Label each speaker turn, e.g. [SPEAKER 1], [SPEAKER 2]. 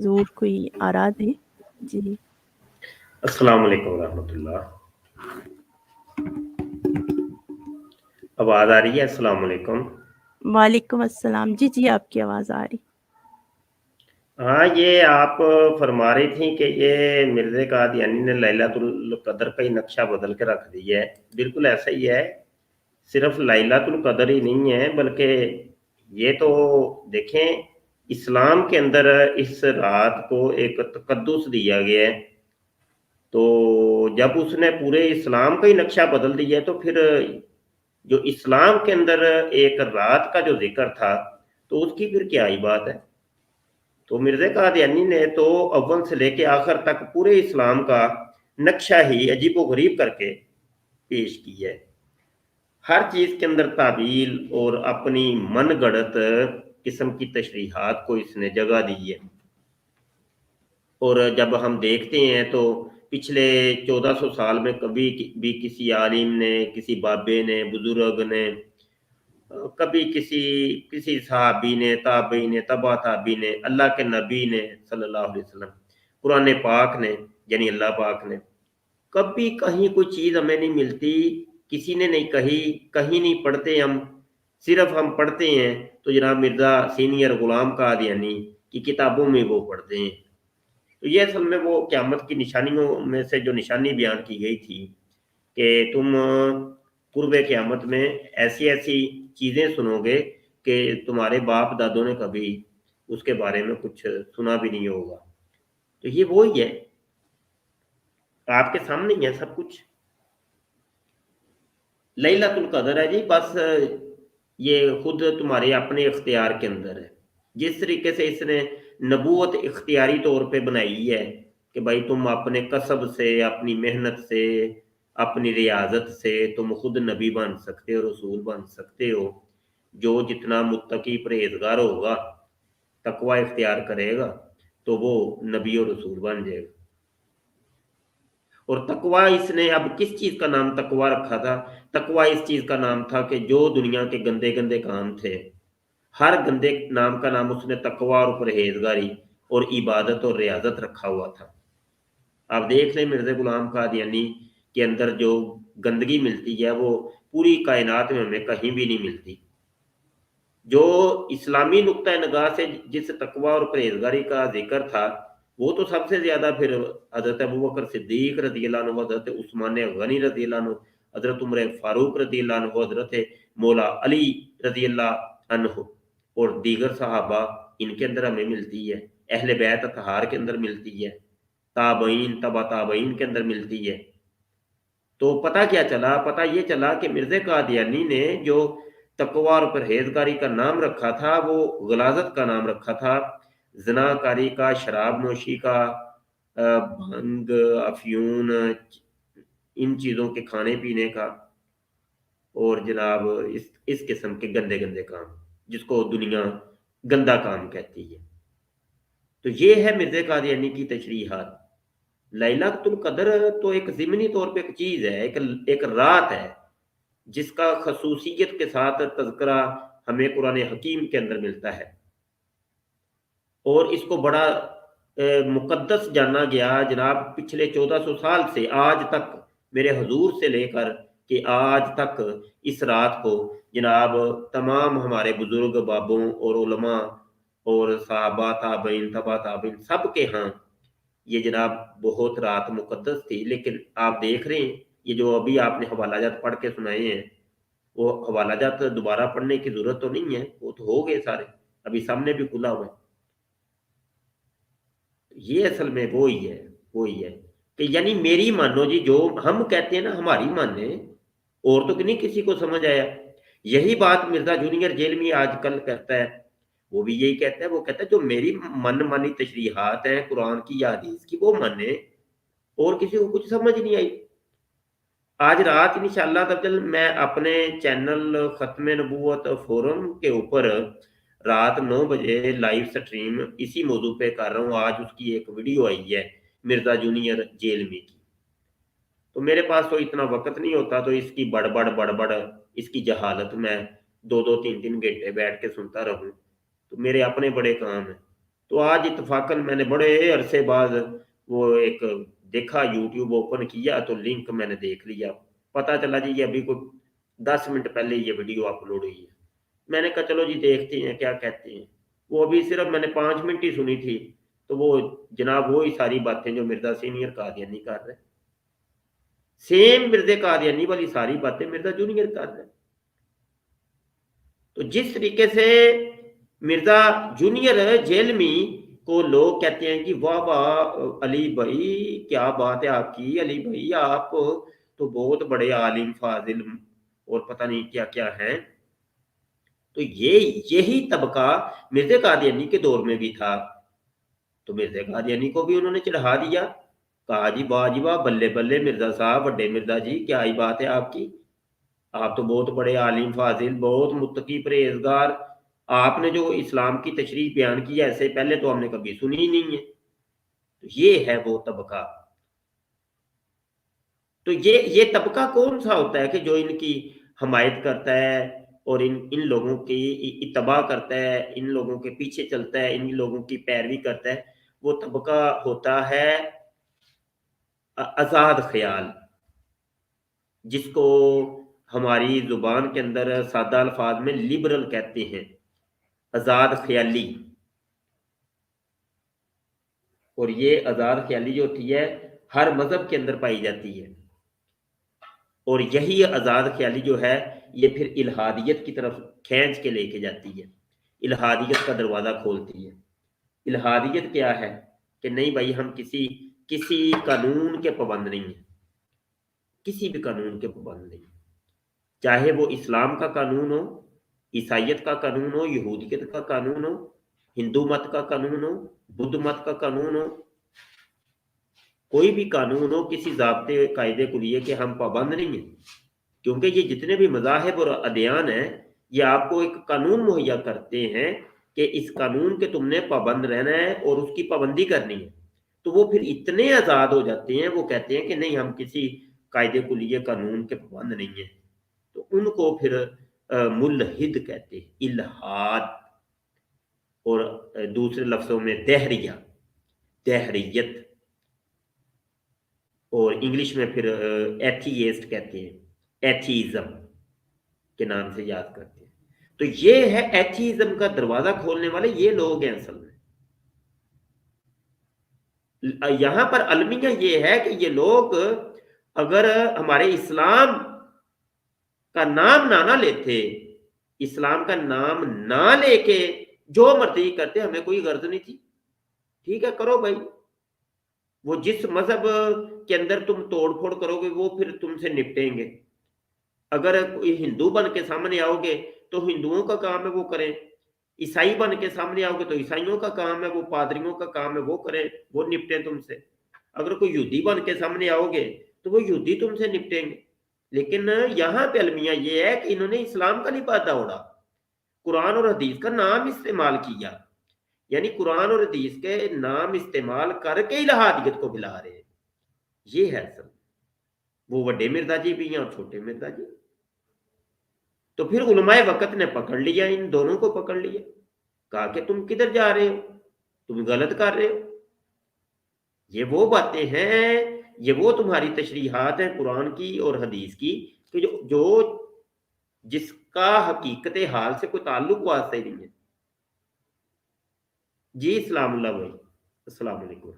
[SPEAKER 1] ज़रूर कोई आरा दें। जी।
[SPEAKER 2] अस्सलाम वालेकुम रहमतुल्लाह। आवाज़ आ रही है? अस्सलाम वालेकुम।
[SPEAKER 1] वालेकुम अस्सलाम। जी, जी, आपकी आवाज़ आ रही।
[SPEAKER 2] हाँ, ये आप फरमा रही थी कि ये मिर्ज़ा कादियानी ने लैलतुल क़द्र का ही नक्शा बदल के रख दिया है। बिल्कुल ऐसा ही है। सिर्फ़ लैलतुल क़द्र ही नहीं है बल्कि ये तो देखें इस्लाम के अंदर इस रात को एक तक़द्दुस दिया गया है। तो जब उसने पूरे इस्लाम का ही नक्शा बदल दिया है तो फिर जो इस्लाम के अंदर एक रात का जो ज़िक्र था, तो उसकी फिर क्या ही बात है। तो मिर्ज़ा कादियानी ने तो अव्वल से लेके आखिर तक पूरे इस्लाम का नक्शा ही अजीबो-गरीब करके पेश किया है। हर चीज़ के अंदर तावील और अपनी मनगढ़ंत किस्म की तशरीहात को इसने जगह दी है। और जब हम देखते हैं तो पिछले 1400 साल में कभी भी किसी आलिम ने, किसी बाबे ने, बुज़ुर्ग ने कभी किसी किसी सहाबी ने, ताबई ने, तबा ताबी ने, अल्लाह के नबी ने सल्लल्लाहु अलैहि वसल्लम, कुरान पाक ने यानी अल्लाह पाक ने, कभी कहीं कोई चीज़ हमें नहीं मिलती, किसी ने नहीं कही, कहीं नहीं पढ़ते हम, सिर्फ़ हम पढ़ते हैं तो जनाब मिर्ज़ा सीनियर गुलाम कादियानी की किताबों में वो पढ़ते हैं। तो ये असल में वो क़यामत की निशानियों में से जो निशानी बयान की गई थी कि तुम कुर्बे क़यामत में ऐसी-ऐसी चीज़ें सुनोगे कि तुम्हारे बाप-दादों ने कभी उसके बारे में कुछ सुना भी नहीं होगा। तो ये वो ही है। आपके सामने ही है सब कुछ। लैलतुल क़द्र है जी बस ये खुद तुम्हारे अपने इख्तियार के अंदर है। जिस तरीके से इसने नबूवत इख्तियारी तौर पे बनाई है कि भाई तुम अपने कसब से, अपनी मेहनत से, अपनी रियाज़त से तुम खुद नबी बन सकते हो, रसूल बन सकते हो। जो जितना मुत्तकी परहेज़गार होगा, तक़वा इख्तियार करेगा, तो वो नबी और रसूल बन जाएगा। और तकवा इसने अब किस चीज़ का नाम तकवा रखा था? तकवा इस चीज़ का नाम था कि जो दुनिया के गंदे-गंदे काम थे, हर गंदे नाम का नाम उसने तकवा और परहेज़गारी और इबादत और रियाज़त रखा हुआ था। आप देख लें मिर्ज़ा गुलाम कादियानी के अंदर जो गंदगी मिलती है, वो पूरी कायनात में हमें कहीं भी नहीं मिलती। जो इस्लामी नुक्ता निगाह से जिस तकवा और परहेज़गारी का ज़िक्र था, वो तो सबसे ज़्यादा फिर हज़रत अबू बकर सिद्दीक़ रज़ियल्लाहु अन्हु, हज़रत उस्मान गनी रज़ियल्लाहु अन्हु, हज़रत उमर फारूक रज़ियल्लाहु अन्हु, हज़रत मौला अली रज़ियल्लाहु अन्हु और दीगर सहाबा इनके अंदर हमें मिलती है। अहले बैत अतहार के अंदर मिलती है। ताबईन, तबा ताबईन के अंदर मिलती है। तो पता क्या चला? पता ये चला कि मिर्ज़ा कादियानी ने जो तकवा और परहेज़गारी का नाम रखा था, वो ग़लाज़त का नाम रखा था। ज़िनाकारी का, शराब-नोशी का, भंग, अफ़यून इन चीज़ों के खाने-पीने का और जनाब इस किस्म के गंदे-गंदे काम, जिसको दुनिया गंदा काम कहती है। तो ये है मिर्ज़ा कादियानी की तशरीहात। लैलतुल क़द्र तो एक ज़िमनी तौर पे एक चीज़ है, एक एक रात है, जिसका ख़ुसूसियत के साथ तज़किरा हमें कुरान हकीम के अंदर मिलता है। और इसको बड़ा मुक़द्दस जाना गया जनाब पिछले 1400 साल से आज तक मेरे हुज़ूर से लेकर के आज तक इस रात को जनाब तमाम हमारे बुज़ुर्ग बाबों और उलमा और सहाबा, ताबईन, तबा ताबईन सबके यहाँ ये जनाब बहुत रात मुक़द्दस थी। लेकिन आप देख रहे हैं, ये जो अभी आपने हवालाजात पढ़ के सुनाए हैं, वो हवालाजात दोबारा पढ़ने की ज़रूरत तो नहीं है, वो तो हो गए सारे, अभी सामने भी खुला हुआ है। ये असल में वो ही है कि यानी मेरी मानो जी जो हम कहते हैं ना हमारी माने और तो नहीं किसी को समझ आया। यही बात मिर्ज़ा जूनियर जेल में आजकल कहता है। वो भी यही कहता है, वो कहता है जो मेरी मन-मानी तशरीहात हैं कुरान की या हदीस की वो माने और किसी को कुछ समझ नहीं आई। आज रात इंशाअल्लाह तआला मैं अपने चैनल ख़त्म नबूवत फोरम के ऊपर रात 9 बजे लाइव स्ट्रीम इसी मौजू पे कर रहा हूँ। आज उसकी एक वीडियो आई है मिर्ज़ा जूनियर जेल में की। तो मेरे पास तो इतना वक़्त नहीं होता तो इसकी बड़बड़ इसकी जहालत मैं 2-2 3-3 घंटे बैठ के सुनता रहूँ। तो मेरे अपने बड़े काम हैं। तो आज इत्तफाकन मैंने बड़े अरसे बाद वो एक देखा, यूट्यूब ओपन किया तो लिंक मैंने देख लिया, पता चला जी ये अभी कोई 10 मिनट पहले ये वीडियो अपलोड हुई है। मैंने कहा चलो जी देखते हैं क्या कहते हैं। वो अभी सिर्फ मैंने 5 मिनट ही सुनी थी, तो वो जनाब वही सारी बातें जो मिर्जा सीनियर कादियानी कर रहे, सेम मिर्जा कादियानी वाली सारी बातें मिर्जा जूनियर कर रहे। तो जिस तरीके से मिर्जा जूनियर जेलमी को लोग कहते हैं कि वाह वाह अली भाई क्या बात है आपकी, अली भाई आप तो बहुत बड़े आलिम फाजिल और पता नहीं क्या क्या हैं। तो यही तबका मिर्जा कादियानी के दौर में भी था, तो मिर्जा कादियानी को भी उन्होंने चढ़ा दिया, कहा जी वाह जी वाह, बल्ले बल्ले मिर्जा साहब, बड़े मिर्जा जी क्या ही बात है आपकी, आप तो बहुत बड़े आलिम फाजिल, बहुत मुत्तकी परहेजगार, आपने जो इस्लाम की तशरीह बयान की है ऐसे पहले तो हमने कभी सुनी ही नहीं है। तो ये है वो तबका। तो ये तबका कौन सा होता है कि जो इनकी हमायत करता है और इन लोगों की इत्तबा करता है, इन लोगों के पीछे चलता है, इन लोगों की पैरवी करता है। वो तबका होता है आजाद ख्याल, जिसको हमारी जुबान के अंदर सादा अल्फाज में लिबरल कहते हैं, आजाद ख्याली। और ये आजाद ख्याली जो होती है हर मजहब के अंदर पाई जाती है, और यही आजाद ख्याली जो है ये फिर इल्हादियत की तरफ खींच के लेके जाती है, इल्हादियत का दरवाजा खोलती है। इल्हादियत क्या है कि नहीं भाई हम किसी किसी कानून के पाबंद नहीं है, किसी भी कानून के पाबंद नहीं, चाहे वो इस्लाम का कानून हो, ईसाइयत का कानून हो, यहूदियत का कानून हो, हिंदू मत का कानून हो, बुद्ध मत का कानून हो, कोई भी कानून हो, किसी ज़ाब्ते कायदे कुलिये के हम पाबंद नहीं है, क्योंकि ये जितने भी मज़ाहिब और अदियान हैं ये आपको एक कानून मुहैया करते हैं कि इस कानून के तुमने पाबंद रहना है और उसकी पाबंदी करनी है। तो वो फिर इतने आज़ाद हो जाते हैं, वो कहते हैं कि नहीं हम किसी कायदे कुलिये कानून के पाबंद नहीं है, तो उनको फिर मुल्हिद कहते हैं, इल्हाद। और दूसरे लफ्ज़ों में दहरिया, दहरियत, और इंग्लिश में फिर एथीइस्ट कहते हैं, एथीइज्म के नाम से याद करते हैं। तो ये है एथीइज्म का दरवाजा खोलने वाले ये लोग हैं असल में। यहां पर अलमिया ये है कि ये लोग अगर हमारे इस्लाम का नाम ना लेते, इस्लाम का नाम ना लेके जो मर्जी करते, हमें कोई गर्ज नहीं थी, ठीक है करो भाई, वो जिस मजहब के अंदर तुम तोड़ फोड़ करोगे वो फिर तुमसे निपटेंगे। अगर कोई हिंदू बन के सामने आओगे तो हिंदुओं का काम है वो करें, ईसाई बन के सामने आओगे तो ईसाइयों का काम है, वो पादरियों का काम है वो करें, वो निपटें तुमसे। अगर कोई यहूदी बन के सामने आओगे तो वो यहूदी तुमसे निपटेंगे। लेकिन यहाँ पे अलमिया ये है कि इन्होंने इस्लाम का नहीं पर्दा ओढ़ा, कुरान और हदीस का नाम इस्तेमाल किया, यानी कुरान और हदीस के नाम इस्तेमाल करके इल्हादियत को भिला रहे हैं। ये है असल, वो बड़े मिर्जा जी भी हैं और छोटे मिर्जा जी। तो फिर उलमाए वक्त ने पकड़ लिया, इन दोनों को पकड़ लिया, कहा कि तुम किधर जा रहे हो, तुम गलत कर रहे हो, ये वो बातें हैं, ये वो तुम्हारी तशरीहात हैं कुरान की और हदीस की कि जो जिसका हकीकत हाल से कोई ताल्लुक वास्ता ही नहीं है। जी इस्लामुल्लाह भाई, अस्सलाम वालेकुम।